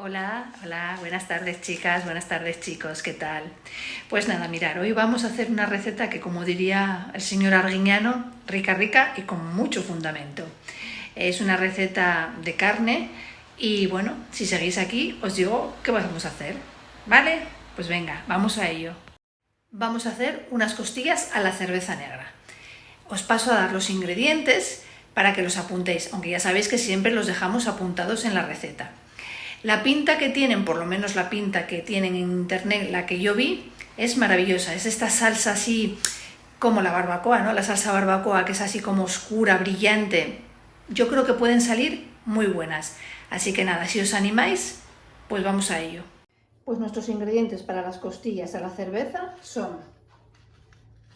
Hola, hola, buenas tardes chicas, buenas tardes chicos, ¿qué tal? Pues nada, mirar, hoy vamos a hacer una receta que, como diría el señor Arguiñano, rica rica y con mucho fundamento. Es una receta de carne y bueno, si seguís aquí os digo qué vamos a hacer, ¿vale? Pues venga, vamos a ello. Vamos a hacer unas costillas a la cerveza negra. Os paso a dar los ingredientes para que los apuntéis, aunque ya sabéis que siempre los dejamos apuntados en la receta. La pinta que tienen, por lo menos la pinta que tienen en internet, la que yo vi, es maravillosa. Es esta salsa así como la barbacoa, ¿no? La salsa barbacoa, que es así como oscura, brillante. Yo creo que pueden salir muy buenas. Así que nada, si os animáis, pues vamos a ello. Pues nuestros ingredientes para las costillas a la cerveza son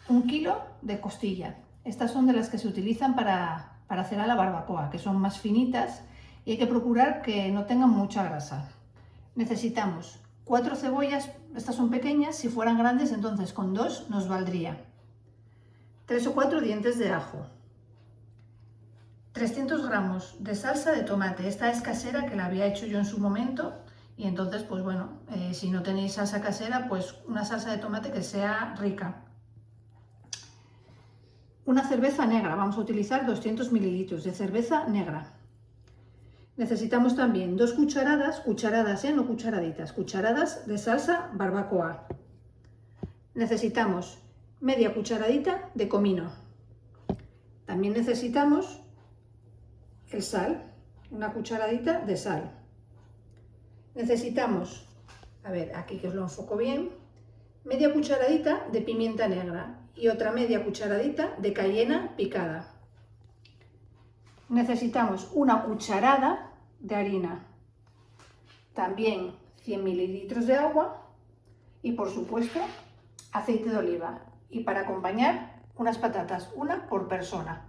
1 kilo de costilla. Estas son de las que se utilizan para hacer a la barbacoa, que son más finitas y hay que procurar que no tengan mucha grasa. Necesitamos 4 cebollas, estas son pequeñas, si fueran grandes entonces con 2 nos valdría. 3 o 4 dientes de ajo. 300 gramos de salsa de tomate, esta es casera, que la había hecho yo en su momento y entonces pues bueno, si no tenéis salsa casera, pues una salsa de tomate que sea rica. Una cerveza negra, vamos a utilizar 200 mililitros de cerveza negra. Necesitamos también 2 cucharadas, no cucharaditas, cucharadas de salsa barbacoa. Necesitamos media cucharadita de comino. También necesitamos el sal, una cucharadita de sal. Necesitamos, a ver, aquí que os lo enfoco bien, media cucharadita de pimienta negra y otra media cucharadita de cayena picada. Necesitamos una cucharada de harina, también 100 mililitros de agua y por supuesto aceite de oliva, y para acompañar unas patatas, una por persona.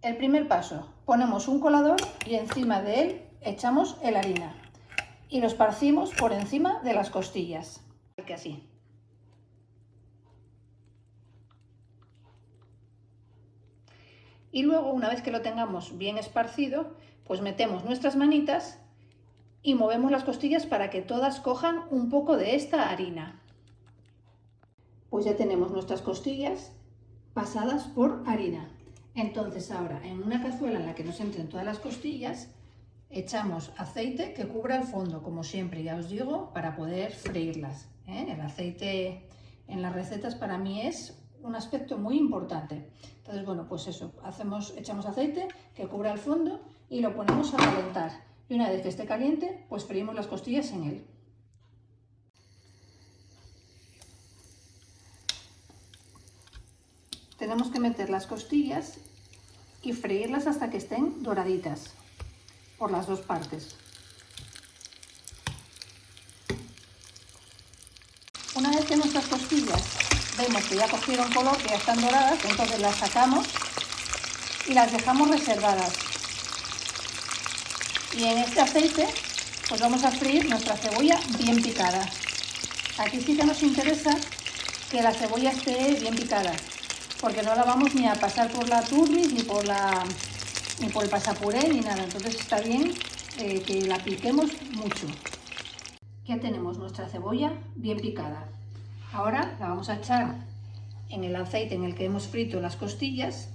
El primer paso, ponemos un colador y encima de él echamos la harina y lo esparcimos por encima de las costillas, que así. Y luego, una vez que lo tengamos bien esparcido, pues metemos nuestras manitas y movemos las costillas para que todas cojan un poco de esta harina. Pues ya tenemos nuestras costillas pasadas por harina. Entonces ahora, en una cazuela en la que nos entren todas las costillas, echamos aceite que cubra el fondo, como siempre, ya os digo, para poder freírlas, ¿eh? El aceite en las recetas para mí es un aspecto muy importante. Entonces, bueno, pues eso, echamos aceite que cubra el fondo y lo ponemos a calentar. Y una vez que esté caliente, pues freímos las costillas en él. Tenemos que meter las costillas y freírlas hasta que estén doraditas por las dos partes. Una vez que nuestras costillas vemos que ya cogieron color, que ya están doradas, entonces las sacamos y las dejamos reservadas. Y en este aceite pues vamos a freír nuestra cebolla bien picada. Aquí sí que nos interesa que la cebolla esté bien picada, porque no la vamos ni a pasar por la turbis, ni por el pasapuré, ni nada. Entonces está bien que la piquemos mucho. Ya tenemos nuestra cebolla bien picada. Ahora la vamos a echar en el aceite en el que hemos frito las costillas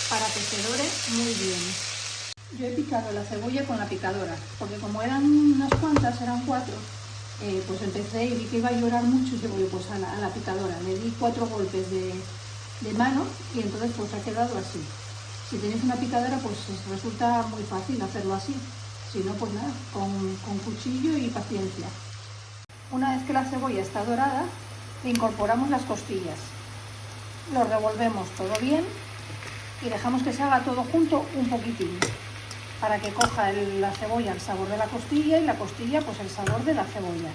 para que se dore muy bien. Yo he picado la cebolla con la picadora, porque como eran unas cuantas, eran 4, pues empecé y vi que iba a llorar mucho y digo, pues a la picadora. Le di 4 golpes de mano y entonces pues ha quedado así. Si tenéis una picadora pues resulta muy fácil hacerlo así. Si no, pues nada, con cuchillo y paciencia. Una vez que la cebolla está dorada, le incorporamos las costillas. Lo revolvemos todo bien y dejamos que se haga todo junto un poquitín, para que coja la cebolla el sabor de la costilla y la costilla pues el sabor de la cebolla.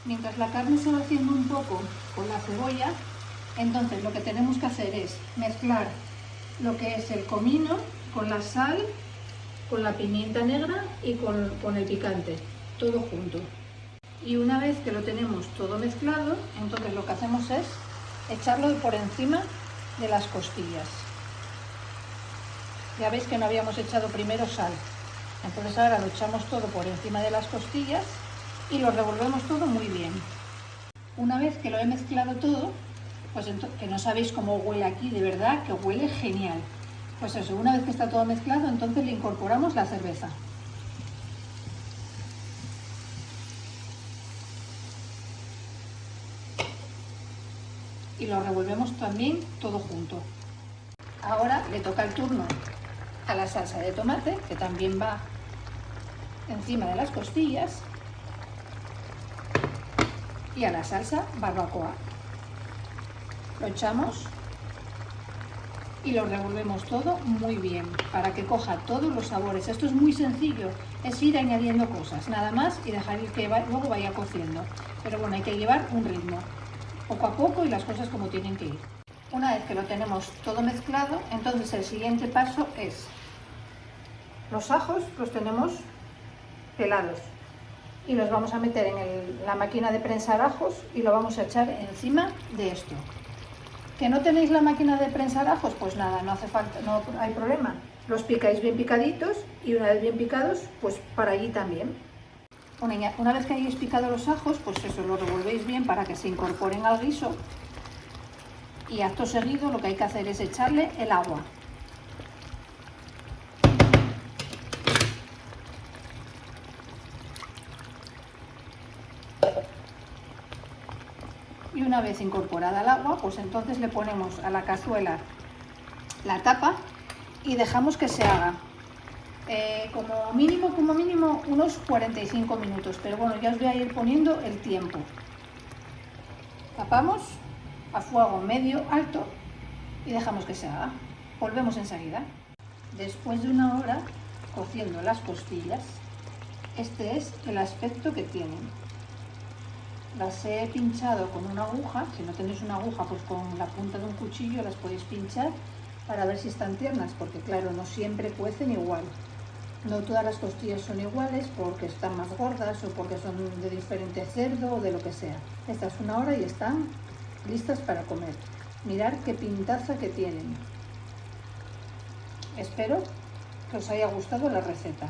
Mientras la carne se va haciendo un poco con la cebolla, entonces lo que tenemos que hacer es mezclar lo que es el comino con la sal, con la pimienta negra y con el picante, todo junto. Y una vez que lo tenemos todo mezclado, entonces lo que hacemos es echarlo por encima de las costillas. Ya veis que no habíamos echado primero sal, entonces ahora lo echamos todo por encima de las costillas y lo revolvemos todo muy bien. Una vez que lo he mezclado todo, pues que no sabéis cómo huele aquí, de verdad que huele genial. Pues eso, una vez que está todo mezclado, entonces le incorporamos la cerveza. Y lo revolvemos también todo junto. Ahora le toca el turno a la salsa de tomate, que también va encima de las costillas, y a la salsa barbacoa. Lo echamos y lo revolvemos todo muy bien para que coja todos los sabores. Esto es muy sencillo, es ir añadiendo cosas, nada más, y dejar que luego vaya cociendo. Pero bueno, hay que llevar un ritmo, poco a poco, y las cosas como tienen que ir. Una vez que lo tenemos todo mezclado, entonces el siguiente paso es: los ajos los tenemos pelados y los vamos a meter en la máquina de prensar ajos y lo vamos a echar encima de esto. ¿Que no tenéis la máquina de prensar ajos? Pues nada, no hace falta, no hay problema. Los picáis bien picaditos y una vez bien picados, pues para allí también. Una vez que hayáis picado los ajos, pues eso, lo revolvéis bien para que se incorporen al guiso, y acto seguido lo que hay que hacer es echarle el agua. Y una vez incorporada el agua, pues entonces le ponemos a la cazuela la tapa y dejamos que se haga como mínimo unos 45 minutos, pero bueno, ya os voy a ir poniendo el tiempo. Tapamos a fuego medio alto y dejamos que se haga. Volvemos enseguida. Después de una hora cociendo las costillas, este es el aspecto que tienen. Las he pinchado con una aguja. Si no tenéis una aguja, pues con la punta de un cuchillo las podéis pinchar para ver si están tiernas, porque claro, no siempre cuecen igual. No todas las costillas son iguales porque están más gordas o porque son de diferente cerdo o de lo que sea. Esta es una hora y están listas para comer. Mirad qué pintaza que tienen. Espero que os haya gustado la receta.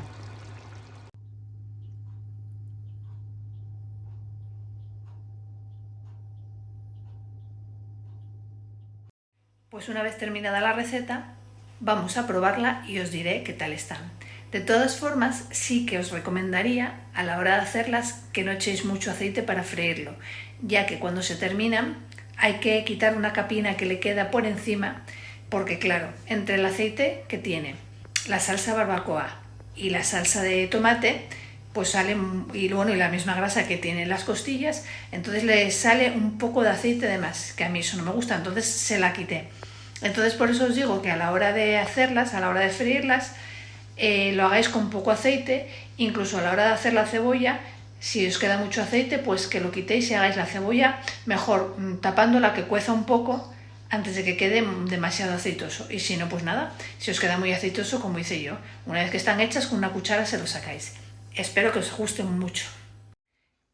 Pues una vez terminada la receta, vamos a probarla y os diré qué tal están. De todas formas, sí que os recomendaría a la hora de hacerlas que no echéis mucho aceite para freírlo, ya que cuando se terminan hay que quitar una capina que le queda por encima, porque claro, entre el aceite que tiene la salsa barbacoa y la salsa de tomate, pues sale, y bueno, y la misma grasa que tienen las costillas, entonces le sale un poco de aceite de más, que a mí eso no me gusta, entonces se la quité. Entonces por eso os digo que a la hora de hacerlas, a la hora de freírlas, lo hagáis con poco aceite. Incluso a la hora de hacer la cebolla, si os queda mucho aceite, pues que lo quitéis y hagáis la cebolla mejor tapándola, que cueza un poco antes de que quede demasiado aceitoso. Y si no, pues nada, si os queda muy aceitoso, como hice yo, una vez que están hechas, con una cuchara se lo sacáis. Espero que os gusten mucho.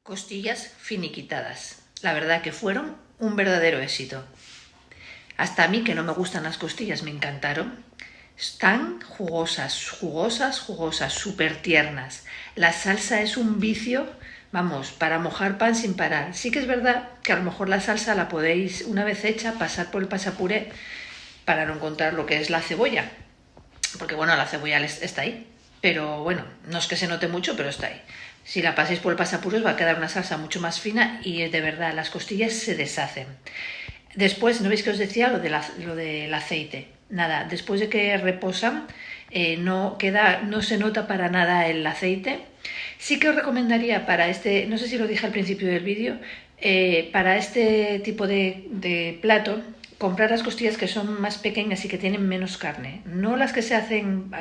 Costillas finiquitadas. La verdad que fueron un verdadero éxito. Hasta a mí, que no me gustan las costillas, me encantaron. Están jugosas, jugosas, jugosas, súper tiernas. La salsa es un vicio, vamos, para mojar pan sin parar. Sí que es verdad que a lo mejor la salsa la podéis, una vez hecha, pasar por el pasapuré para no encontrar lo que es la cebolla. Porque bueno, la cebolla está ahí. Pero bueno, no es que se note mucho, pero está ahí. Si la pasáis por el pasapuré os va a quedar una salsa mucho más fina y de verdad las costillas se deshacen. Después, ¿no veis que os decía lo del aceite? Nada, después de que reposan, no se nota para nada el aceite. Sí que os recomendaría para este, no sé si lo dije al principio del vídeo, para este tipo de plato, comprar las costillas que son más pequeñas y que tienen menos carne. No las que se hacen,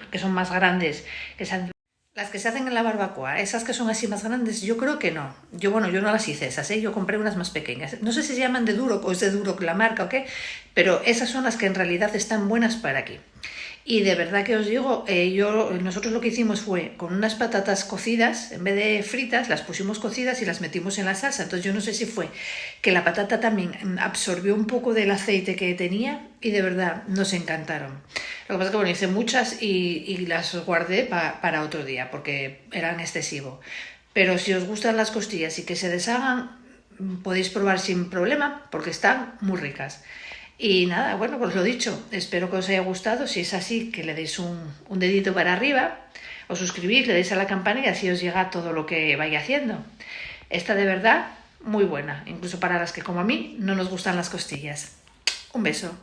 que son más grandes, que se hacen Las que se hacen en la barbacoa, esas que son así más grandes, yo creo que no. Yo no las hice esas, ¿eh? Yo compré unas más pequeñas. No sé si se llaman de Duroc o es de Duroc la marca o qué, pero esas son las que en realidad están buenas para aquí. Y de verdad que os digo, nosotros lo que hicimos fue con unas patatas cocidas, en vez de fritas, las pusimos cocidas y las metimos en la salsa. Entonces yo no sé si fue que la patata también absorbió un poco del aceite que tenía y de verdad nos encantaron. Lo que pasa es que bueno, hice muchas y las guardé para otro día porque eran excesivo. Pero si os gustan las costillas y que se deshagan, podéis probar sin problema porque están muy ricas. Y nada, bueno, pues lo dicho, espero que os haya gustado. Si es así, que le deis un dedito para arriba, os suscribís, le deis a la campana y así os llega todo lo que vaya haciendo. Esta de verdad, muy buena, incluso para las que como a mí no nos gustan las costillas. Un beso.